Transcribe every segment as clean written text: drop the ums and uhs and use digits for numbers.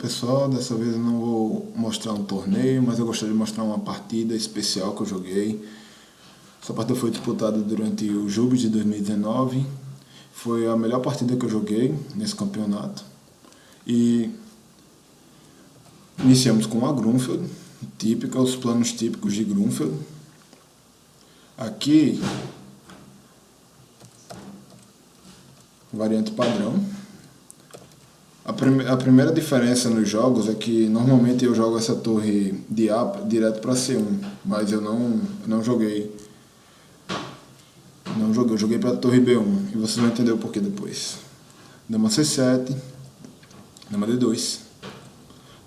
pessoal, dessa vez eu não vou mostrar um torneio, mas eu gostaria de mostrar uma partida especial que eu joguei. Essa partida foi disputada durante o Júbilo de 2019, foi a melhor partida que eu joguei nesse campeonato. E iniciamos com a Grunfeld, típica, os planos típicos de Grunfeld. Aqui, variante padrão. A primeira diferença nos jogos é que normalmente eu jogo essa torre de A direto para C1, mas eu não joguei. Eu joguei para a torre B1 e vocês vão entender o porquê depois. Dama C7, dama D2,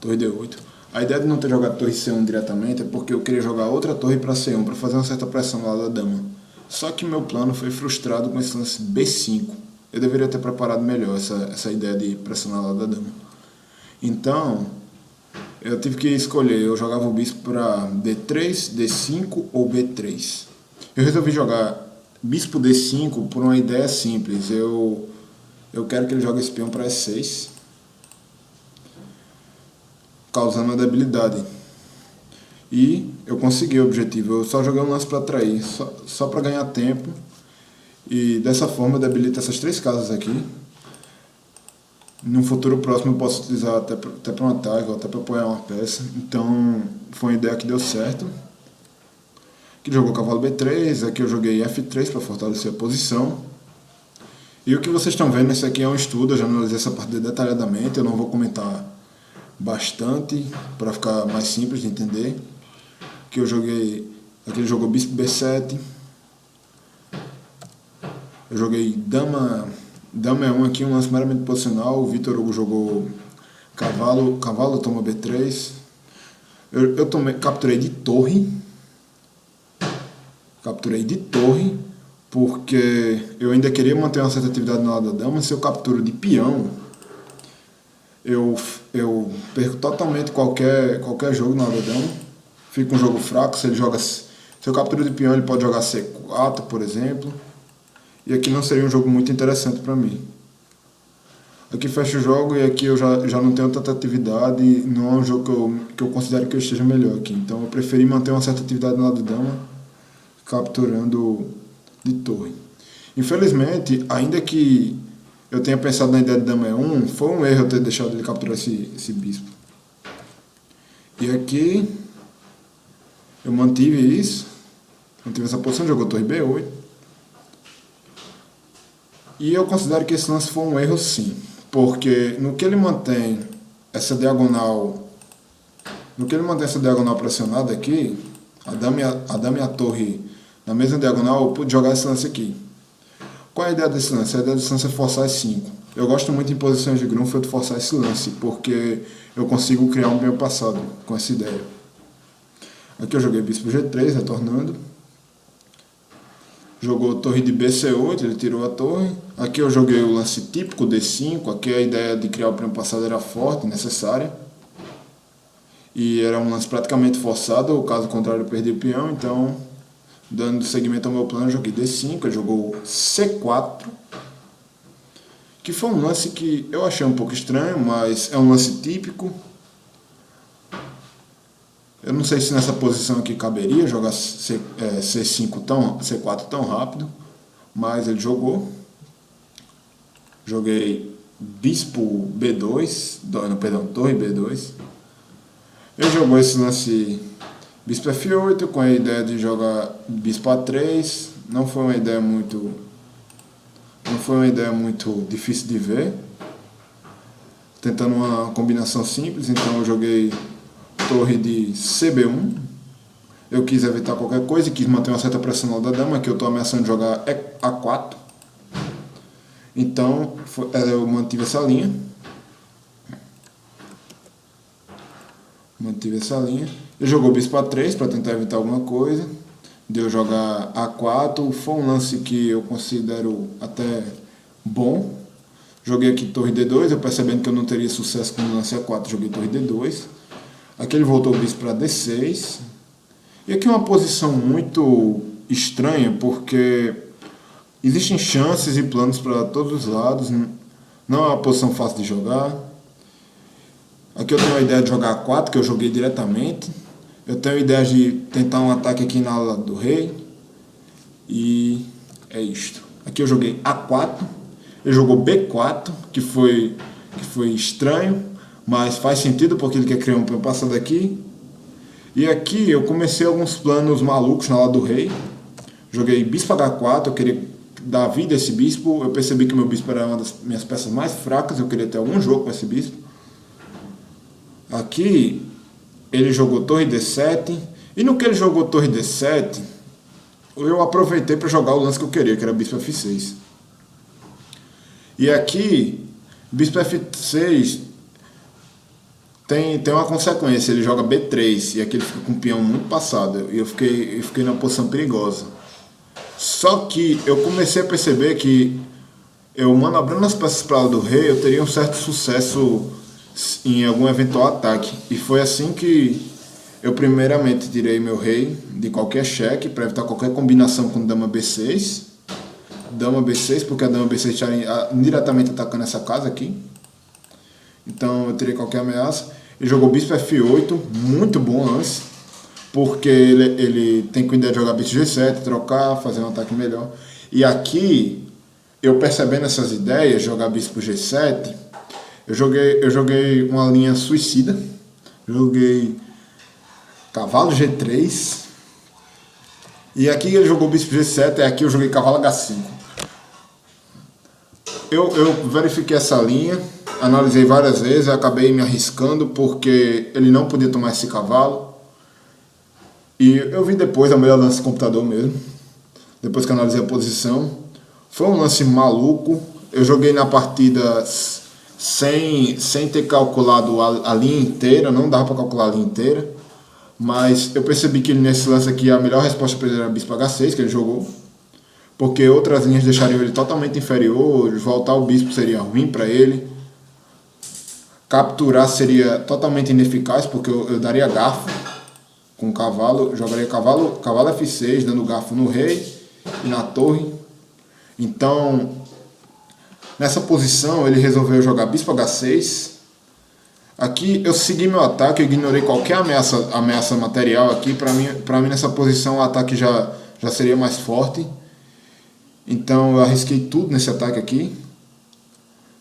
torre D8. A ideia de não ter jogado torre C1 diretamente é porque eu queria jogar outra torre para C1 para fazer uma certa pressão lá da dama. Só que meu plano foi frustrado com esse lance B5. Eu deveria ter preparado melhor essa ideia de pressionar lá da dama. Então, eu tive que escolher, eu jogava o bispo para D3, D5 ou B3. Eu resolvi jogar bispo D5 por uma ideia simples. Eu quero que ele jogue esse peão para E6, causando uma debilidade. E eu consegui o objetivo, eu só joguei um lance para atrair, só para ganhar tempo. E dessa forma eu debilito essas três casas aqui. No futuro próximo eu posso utilizar até para um ataque, ou até para apoiar uma peça. Então foi uma ideia que deu certo. Aqui jogou cavalo B3, aqui eu joguei F3 para fortalecer a posição. E o que vocês estão vendo, esse aqui é um estudo, eu já analisei essa partida detalhadamente, eu não vou comentar bastante para ficar mais simples de entender. Aqui ele jogou bispo B7. Eu joguei dama E1 aqui, um lance meramente posicional. O Vitor Hugo jogou cavalo toma B3. Eu capturei de torre. Porque eu ainda queria manter uma certa atividade no lado da dama. Se eu capturo de peão, eu perco totalmente qualquer jogo no lado da dama. Fica um jogo fraco. Se eu capturo de peão, ele pode jogar C4, por exemplo. E aqui não seria um jogo muito interessante para mim. Aqui fecha o jogo e aqui eu já não tenho tanta atividade. Não é um jogo que eu considero que eu esteja melhor aqui. Então eu preferi manter uma certa atividade no lado da dama, capturando de torre. Infelizmente, ainda que eu tenha pensado na ideia de dama E1, foi um erro eu ter deixado ele capturar esse bispo. E aqui eu mantive essa posição, jogou torre B8. E eu considero que esse lance foi um erro sim, porque no que ele mantém essa diagonal pressionada aqui, a dama e a torre na mesma diagonal, eu pude jogar esse lance aqui. Qual é a ideia desse lance? A ideia desse lance é forçar E5. Eu gosto muito em posições de Grunfeld de forçar esse lance, porque eu consigo criar um bem passado com essa ideia. Aqui eu joguei bispo G3, retornando. Jogou torre de BC8, ele tirou a torre. Aqui eu joguei o lance típico D5, aqui a ideia de criar o prêmio passado era forte, necessária. E era um lance praticamente forçado, caso contrário eu perdi o peão, então, dando seguimento ao meu plano, eu joguei D5, ele jogou C4. Que foi um lance que eu achei um pouco estranho, mas é um lance típico. Eu não sei se nessa posição aqui caberia jogar C4 tão rápido, mas ele jogou. Joguei bispo B2, torre B2. Ele jogou esse lance bispo F8 com a ideia de jogar bispo A3. Não foi uma ideia muito difícil de ver. Tentando uma combinação simples, então eu joguei torre de CB1. Eu quis evitar qualquer coisa e quis manter uma certa pressão da dama, que eu estou ameaçando de jogar A4. Então eu mantive essa linha. Ele jogou bispo A3 para tentar evitar alguma coisa. Deu jogar A4. Foi um lance que eu considero até bom. Joguei aqui torre D2, eu percebendo que eu não teria sucesso com o lance A4, joguei torre D2. Aqui ele voltou o bispo para D6. E aqui é uma posição muito estranha, porque existem chances e planos para todos os lados. Não é uma posição fácil de jogar. Aqui eu tenho a ideia de jogar A4, que eu joguei diretamente. Eu tenho a ideia de tentar um ataque aqui na ala do rei. E é isto. Aqui eu joguei A4. Ele jogou B4, que foi estranho, mas faz sentido porque ele quer criar um peão passar daqui. E aqui eu comecei alguns planos malucos na ala do rei. Joguei bispo H4, eu queria dar vida a esse bispo. Eu percebi que meu bispo era uma das minhas peças mais fracas, eu queria ter algum jogo com esse bispo. Aqui ele jogou torre D7, e no que ele jogou torre D7, eu aproveitei para jogar o lance que eu queria, que era bispo F6. E aqui, bispo F6 tem uma consequência, ele joga B3, e aqui ele fica com o peão muito passado, e eu fiquei numa posição perigosa. Só que eu comecei a perceber que eu manobrando as peças para lá do rei, eu teria um certo sucesso em algum eventual ataque. E foi assim que eu primeiramente tirei meu rei de qualquer cheque para evitar qualquer combinação com dama B6. Dama B6, porque a dama B6 estaria diretamente atacando essa casa aqui. Então eu tirei qualquer ameaça. Ele jogou bispo F8, muito bom lance, porque ele tem com ideia de jogar bispo G7, trocar, fazer um ataque melhor. E aqui, eu percebendo essas ideias, jogar bispo G7, eu joguei uma linha suicida, joguei cavalo G3, e aqui ele jogou bispo G7, e aqui eu joguei cavalo H5. Eu verifiquei essa linha, analisei várias vezes, acabei me arriscando porque ele não podia tomar esse cavalo. E eu vi depois, a melhor lance do computador mesmo, depois que analisei a posição. Foi um lance maluco, eu joguei na partida sem ter calculado a linha inteira, não dava para calcular a linha inteira, mas eu percebi que nesse lance aqui a melhor resposta para ele era bispo H6, que ele jogou, porque outras linhas deixariam ele totalmente inferior, voltar o bispo seria ruim para ele, capturar seria totalmente ineficaz, porque eu daria garfo com o cavalo, jogaria cavalo F6, dando garfo no rei e na torre. Então, nessa posição, ele resolveu jogar bispo H6. Aqui eu segui meu ataque, eu ignorei qualquer ameaça material aqui. Para mim nessa posição o ataque já seria mais forte. Então eu arrisquei tudo nesse ataque aqui.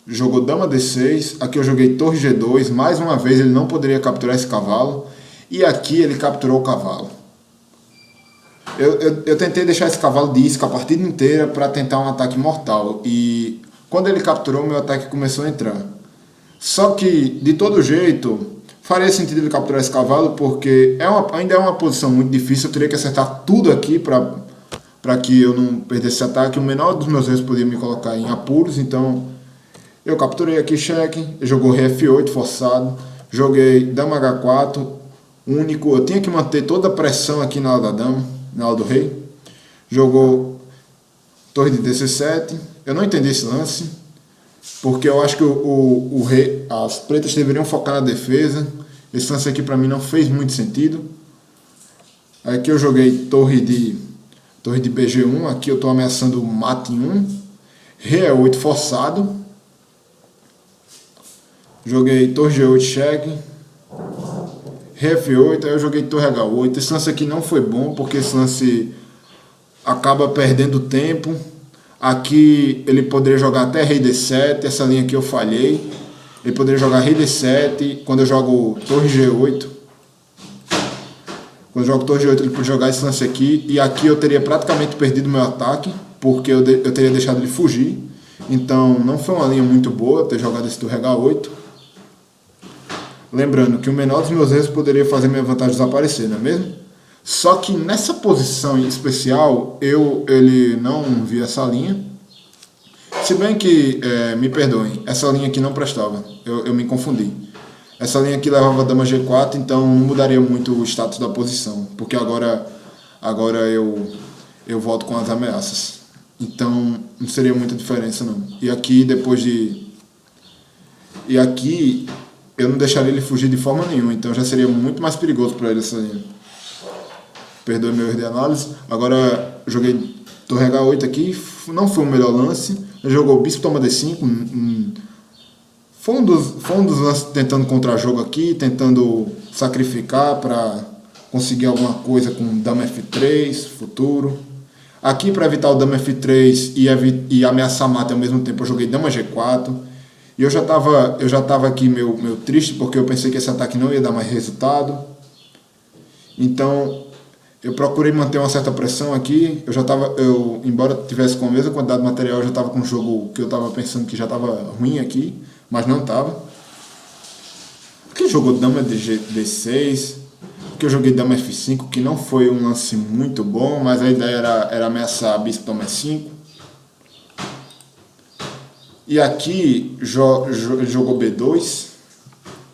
Jogou dama D6, aqui eu joguei torre G2, mais uma vez ele não poderia capturar esse cavalo. E aqui ele capturou o cavalo. Eu tentei deixar esse cavalo de isca a partida inteira para tentar um ataque mortal. E quando ele capturou, meu ataque começou a entrar. Só que, de todo jeito, faria sentido ele capturar esse cavalo, porque ainda é uma posição muito difícil. Eu teria que acertar tudo aqui para que eu não perdesse esse ataque. O menor dos meus erros podia me colocar em apuros. Então, eu capturei aqui cheque. Ele jogou rei F8 forçado. Joguei dama H4 único. Eu tinha que manter toda a pressão aqui na ala da dama, na ala do rei. Jogou torre de DC7. Eu não entendi esse lance, porque eu acho que o rei, as pretas deveriam focar na defesa. Esse lance aqui para mim não fez muito sentido. Aqui eu joguei torre de BG1. Aqui eu estou ameaçando mate em 1. Rei E8 forçado. Joguei torre G8 cheque. Rei F8, aí eu joguei torre H8. Esse lance aqui não foi bom, porque esse lance acaba perdendo tempo. Aqui ele poderia jogar até rei D7, essa linha aqui eu falhei. Ele poderia jogar rei D7, quando eu jogo torre G8. Quando eu jogo torre G8 ele pode jogar esse lance aqui. E aqui eu teria praticamente perdido meu ataque, porque eu teria deixado ele fugir. Então não foi uma linha muito boa ter jogado esse torre H8. Lembrando que o menor dos meus erros poderia fazer minha vantagem desaparecer, não é mesmo? Só que nessa posição em especial, ele não via essa linha. Se bem que, me perdoem, essa linha aqui não prestava, eu me confundi. Essa linha aqui levava a dama G4, então não mudaria muito o status da posição, porque agora eu volto com as ameaças. Então não seria muita diferença não. E aqui eu não deixaria ele fugir de forma nenhuma, então já seria muito mais perigoso para ele essa linha. Perdoe meu erro de análise. Agora joguei torre H8 aqui, não foi o melhor lance. Ele jogou bispo toma D5, Foi um dos lances tentando contra-jogo aqui, tentando sacrificar para conseguir alguma coisa com dama F3, futuro. Aqui para evitar o dama F3 e ameaçar mate ao mesmo tempo, eu joguei dama G4. E eu já tava aqui meio triste, porque eu pensei que esse ataque não ia dar mais resultado. Então, eu procurei manter uma certa pressão aqui. Embora tivesse com a mesma quantidade de material, eu já estava com um jogo que eu estava pensando que já estava ruim aqui, mas não estava. Aqui jogou dama D6, aqui eu joguei dama F5, que não foi um lance muito bom, mas a ideia era ameaçar bispo toma E5. E aqui jogou B2.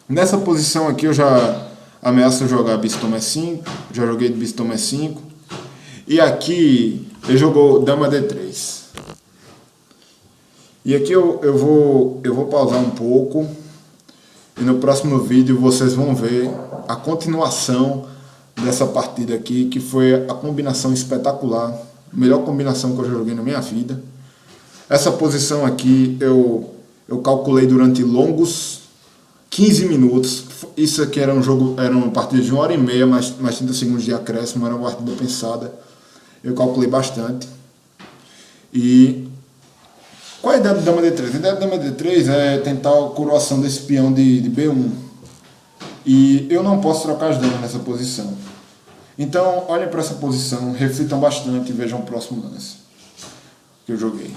Nessa posição aqui eu já ameaço jogar bispo toma E5, já joguei bispo toma E5. E aqui ele jogou dama D3. E aqui eu vou pausar um pouco. E no próximo vídeo vocês vão ver a continuação dessa partida aqui, que foi a combinação espetacular. A melhor combinação que eu já joguei na minha vida. Essa posição aqui eu calculei durante longos 15 minutos. Isso aqui era uma partida de 1h30, mais 30 segundos de acréscimo, era uma partida pensada. Eu calculei bastante. E qual é a ideia do dama D3? A ideia do dama D3 é tentar a coroação desse peão de B1. E eu não posso trocar as damas nessa posição. Então, olhem para essa posição, reflitam bastante e vejam o próximo lance que eu joguei.